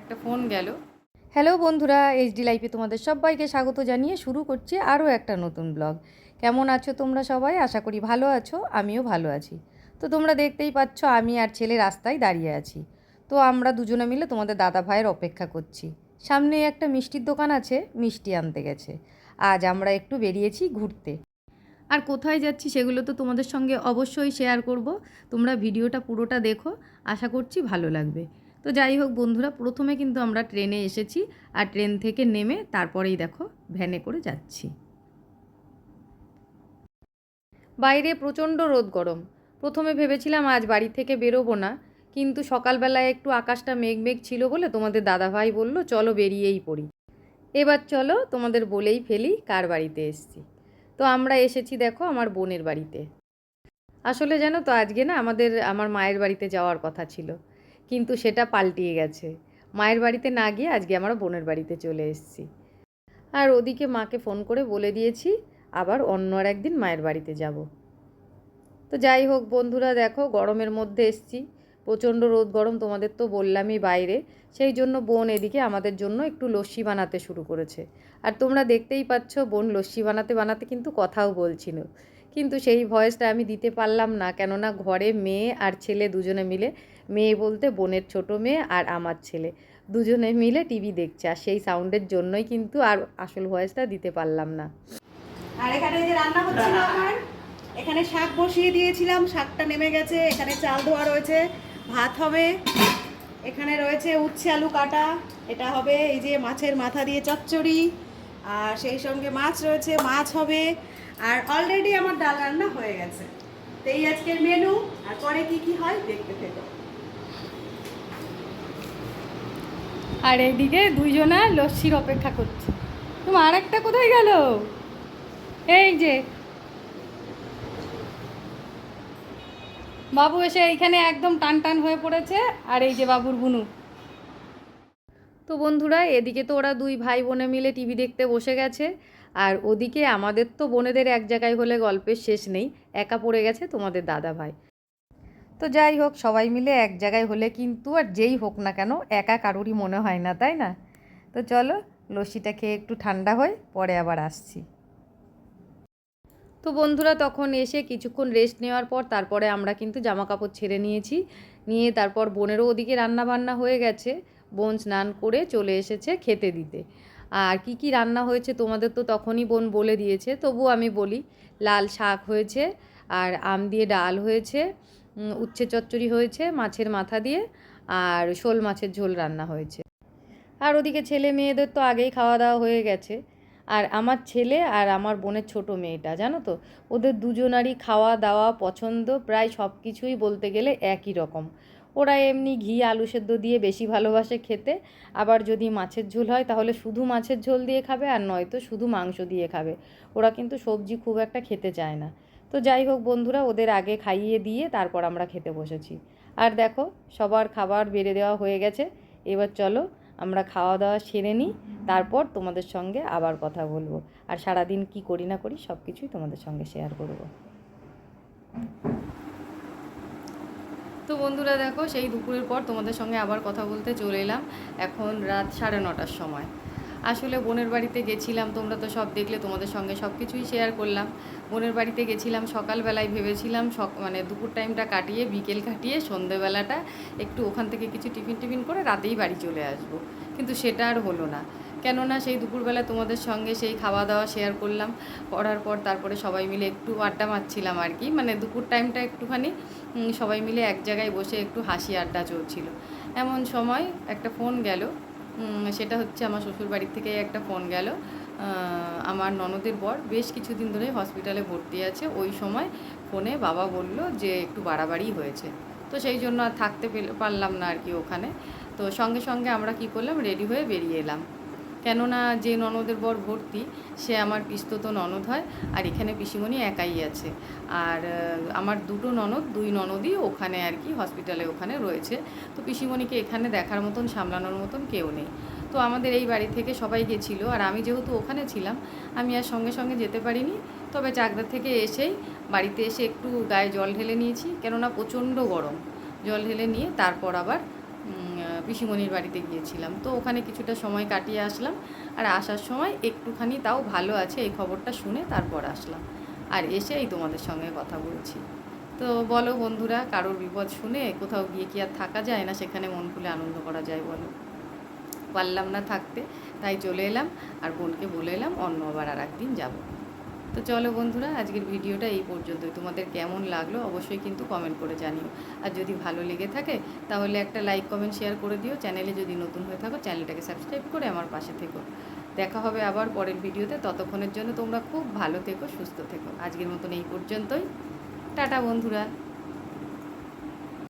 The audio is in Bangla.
একটা ফোন গেল। হ্যালো বন্ধুরা, এইচডি লাইফে তোমাদের সবাইকে স্বাগত জানিয়ে শুরু করছি আরও একটা নতুন ব্লগ। কেমন আছো তোমরা সবাই? আশা করি ভালো আছো, আমিও ভালো আছি। তো তোমরা দেখতেই পাচ্ছ আমি আর ছেলে রাস্তায় দাঁড়িয়ে আছি। তো আমরা দুজনে মিলে তোমাদের দাদা ভাইয়ের অপেক্ষা করছি। সামনে একটা মিষ্টির দোকান আছে, মিষ্টি আনতে গেছে। আজ আমরা একটু বেরিয়েছি ঘুরতে। আর কোথায় যাচ্ছি সেগুলো তো তোমাদের সঙ্গে অবশ্যই শেয়ার করব। তোমরা ভিডিওটা পুরোটা দেখো, আশা করছি ভালো লাগবে। তো যাই হোক বন্ধুরা, প্রথমে কিন্তু আমরা ট্রেনে এসেছি আর ট্রেন থেকে নেমে তারপরেই দেখো ভ্যানে করে যাচ্ছি। বাইরে প্রচণ্ড রোদ গরম। প্রথমে ভেবেছিলাম আজ বাড়ি থেকে বেরোবো না, কিন্তু সকালবেলায় একটু আকাশটা মেঘ মেঘ ছিল বলে তোমাদের দাদাভাই বলল চলো বেরিয়েই পড়ি। এবার চলো তোমাদের বলেই ফেলি কার বাড়িতে এসেছি। তো আমরা এসেছি দেখো আমার বোনের বাড়িতে। আসলে জানো তো আজকে না আমার মায়ের বাড়িতে যাওয়ার কথা ছিল, কিন্তু সেটা পাল্টিয়ে গেছে। মায়ের বাড়িতে না গিয়ে আজকে আমরা বোনের বাড়িতে চলে এসেছি। আর ওদিকে মাকে ফোন করে বলে দিয়েছি আবার অন্য আর একদিন মায়ের বাড়িতে যাব। তো যাই হোক বন্ধুরা, দেখো গরমের মধ্যে এসেছি, প্রচণ্ড রোদ গরম তোমাদের তো বললামই বাইরে। সেই জন্য বোন এদিকে আমাদের জন্য একটু লস্যি বানাতে শুরু করেছে। আর তোমরা দেখতেই পাচ্ছ বোন লস্যি বানাতে বানাতে কিন্তু কথাও বলছিল, কিন্তু সেই ভয়েসটা আমি দিতে পারলাম না, কেননা ঘরে মেয়ে আর ছেলে দুজনে মিলে, মেয়ে বলতে বোনের ছোট মেয়ে আর আমার ছেলে দুজনে মিলে টিভি দেখছে, আর সেই সাউন্ডের জন্যই কিন্তু আর আসল ভয়েসটা দিতে পারলাম না। আর এখানে যে রান্না হচ্ছিল আমার, এখানে শাক বসিয়ে দিয়েছিলাম, শাকটা নেমে গেছে। এখানে চাল ধোয়া রয়েছে, ভাত হবে। এখানে রয়েছে উচ্ছে আলু কাটা, এটা হবে এই যে মাছের মাথা দিয়ে চচ্চড়ি। আর সেই সঙ্গে মাছ রয়েছে, মাছ হবে। আর অলরেডি আমার ডাল রান্না হয়ে গেছে। তো এই আজকের মেনু। আর পরে কি কি হয় দেখতে থেকো। আর এইদিকে দুইজনা লস্যির অপেক্ষা করছে। তোমার আর একটা কোথায় গেল? এই যে বাবু এসে এইখানে একদম টান টান হয়ে পড়েছে, আর এই যে বাবুর বুনু। তো বন্ধুরা, এদিকে তো ওরা দুই ভাই বোনে মিলে টিভি দেখতে বসে গেছে, আর ওদিকে আমাদের তো বোনেদের এক জায়গায় হলে গল্পের শেষ নেই, একা পড়ে গেছে তোমাদের দাদা ভাই। তো যাই হোক, সবাই মিলে এক জায়গায় হলে কিন্তু আর যেই হোক না কেন একা কারোরই মনে হয় না, তাই না? তো চলো লস্যিটা খেয়ে একটু ঠান্ডা হয়ে পরে আবার আসছি। তো বন্ধুরা, তখন এসে কিছুক্ষণ রেস্ট নেওয়ার পর তারপরে আমরা কিন্তু জামা কাপড় ছেড়ে নিয়েছি, নিয়ে তারপর বোনেরও ওদিকে রান্না বান্না হয়ে গেছে। বোন স্নান করে চলে এসেছে খেতে দিতে। আর কি কি রান্না হয়েছে তোমাদের তো তখনই বোন বলে দিয়েছে, তবু আমি বলি। লাল শাক হয়েছে, আর আম দিয়ে ডাল হয়েছে, উচ্ছে চচ্চড়ি হয়েছে মাছের মাথা দিয়ে, আর শোল মাছের ঝোল রান্না হয়েছে। আর ওদিকে ছেলে মেয়েদের তো আগেই খাওয়া দাওয়া হয়ে গেছে। আর আমার ছেলে আর আমার বোনের ছোট মেয়েটা জানো তো, ওদের দুজনারই খাওয়া দাওয়া পছন্দ প্রায় সব কিছুই বলতে গেলে একই রকম। ওরা এমনি ঘি আলু সেদ্ধ দিয়ে বেশি ভালোবাসে খেতে, আবার যদি মাছের ঝোল হয় তাহলে শুধু মাছের ঝোল দিয়ে খাবে, আর নয়তো শুধু মাংস দিয়ে খাবে। ওরা কিন্তু সবজি খুব একটা খেতে চায় না। তো যাই হোক বন্ধুরা, ওদের আগে খাইয়ে দিয়ে তারপর আমরা খেতে বসেছি। আর দেখো সবার খাবার বেড়ে দেওয়া হয়ে গেছে। এবার চলো আমরা খাওয়া দাওয়া সেরে নিই, তারপর তোমাদের সঙ্গে আবার কথা বলবো। আর সারাদিন কি করি না করি সব কিছুই তোমাদের সঙ্গে শেয়ার করব। তো বন্ধুরা দেখো, সেই দুপুরের পর তোমাদের সঙ্গে আবার কথা বলতে চলে এলাম। এখন রাত 9:30 সময়। আসলে বোনের বাড়িতে গেছিলাম, তোমরা তো সব দেখলে, তোমাদের সঙ্গে সব কিছুই শেয়ার করলাম। বোনের বাড়িতে গেছিলাম সকালবেলায়, ভেবেছিলাম মানে দুপুর টাইমটা কাটিয়ে বিকেল কাটিয়ে সন্ধেবেলাটা একটু ওখান থেকে কিছু টিফিন টিফিন করে রাতেই বাড়ি চলে আসব, কিন্তু সেটা আর হলো না। কেননা সেই দুপুরবেলা তোমাদের সঙ্গে সেই খাওয়া দাওয়া শেয়ার করলাম, করার পর তারপরে সবাই মিলে একটু আড্ডা মারছিলাম আর কি, মানে দুপুর টাইমটা একটুখানি সবাই মিলে এক জায়গায় বসে একটু হাসি আড্ডা চলছিল। এমন সময় একটা ফোন গেল। সেটা হচ্ছে আমার শ্বশুরবাড়ির থেকে একটা ফোন গেল। আমার ননদের বর বেশ কিছুদিন ধরে হসপিটালে ভর্তি আছে। ওই সময় ফোনে বাবা বলল যে একটু বাড়াবাড়ি হয়েছে। তো সেই জন্য আর থাকতে পারলাম না আর কি ওখানে। তো সঙ্গে সঙ্গে আমরা কি করলাম, রেডি হয়ে বেরিয়ে এলাম। কেননা যে ননদের বর ভর্তি সে আমার পিস্তত ননদ হয়, আর এখানে পিসিমণি একাই আছে। আর আমার দুই ননদই ওখানে আর কি হসপিটালে ওখানে রয়েছে। তো পিসিমণিকে এখানে দেখার মতন সামলানোর মতন কেউ নেই। তো আমাদের এই বাড়ি থেকে সবাই গেছিলো, আর আমি যেহেতু ওখানে ছিলাম আমি আর সঙ্গে সঙ্গে যেতে পারিনি। তবে চাকদা থেকে এসেই বাড়িতে এসে একটু গায়ে জল ঢেলে নিয়েছি, কেননা প্রচণ্ড গরম। জল ঢেলে নিয়ে তারপর আবার পিসিমণির বাড়িতে গিয়েছিলাম, তো ওখানে কিছুটা সময় কাটিয়ে আসলাম। আর আসার সময় একটুখানি তাও ভালো আছে এই খবরটা শুনে তারপর আসলাম, আর এসে এই তোমাদের সঙ্গে কথা বলছি। তো বলো বন্ধুরা, কারোর বিপদ শুনে কোথাও গিয়ে কি আর থাকা যায় না, সেখানে মন খুলে আনন্দ করা যায় বলো? পারলাম না থাকতে, তাই চলে এলাম। আর বোনকে বলে এলাম অন্য আবার আর একদিন যাবো। তো চলো বন্ধুরা, আজকের ভিডিওটা এই পর্যন্তই। তোমাদের কেমন লাগলো অবশ্যই কিন্তু কমেন্ট করে জানিও। আর যদি ভালো লেগে থাকে তাহলে একটা লাইক কমেন্ট শেয়ার করে দিও। চ্যানেলে যদি নতুন হয়ে থাকো চ্যানেলটাকে সাবস্ক্রাইব করে আমার পাশে থেকো। দেখা হবে আবার পরের ভিডিওতে। ততক্ষণের জন্য তোমরা খুব ভালো থেকো, সুস্থ থেকো। আজকের মতন এই পর্যন্তই। টাটা বন্ধুরা।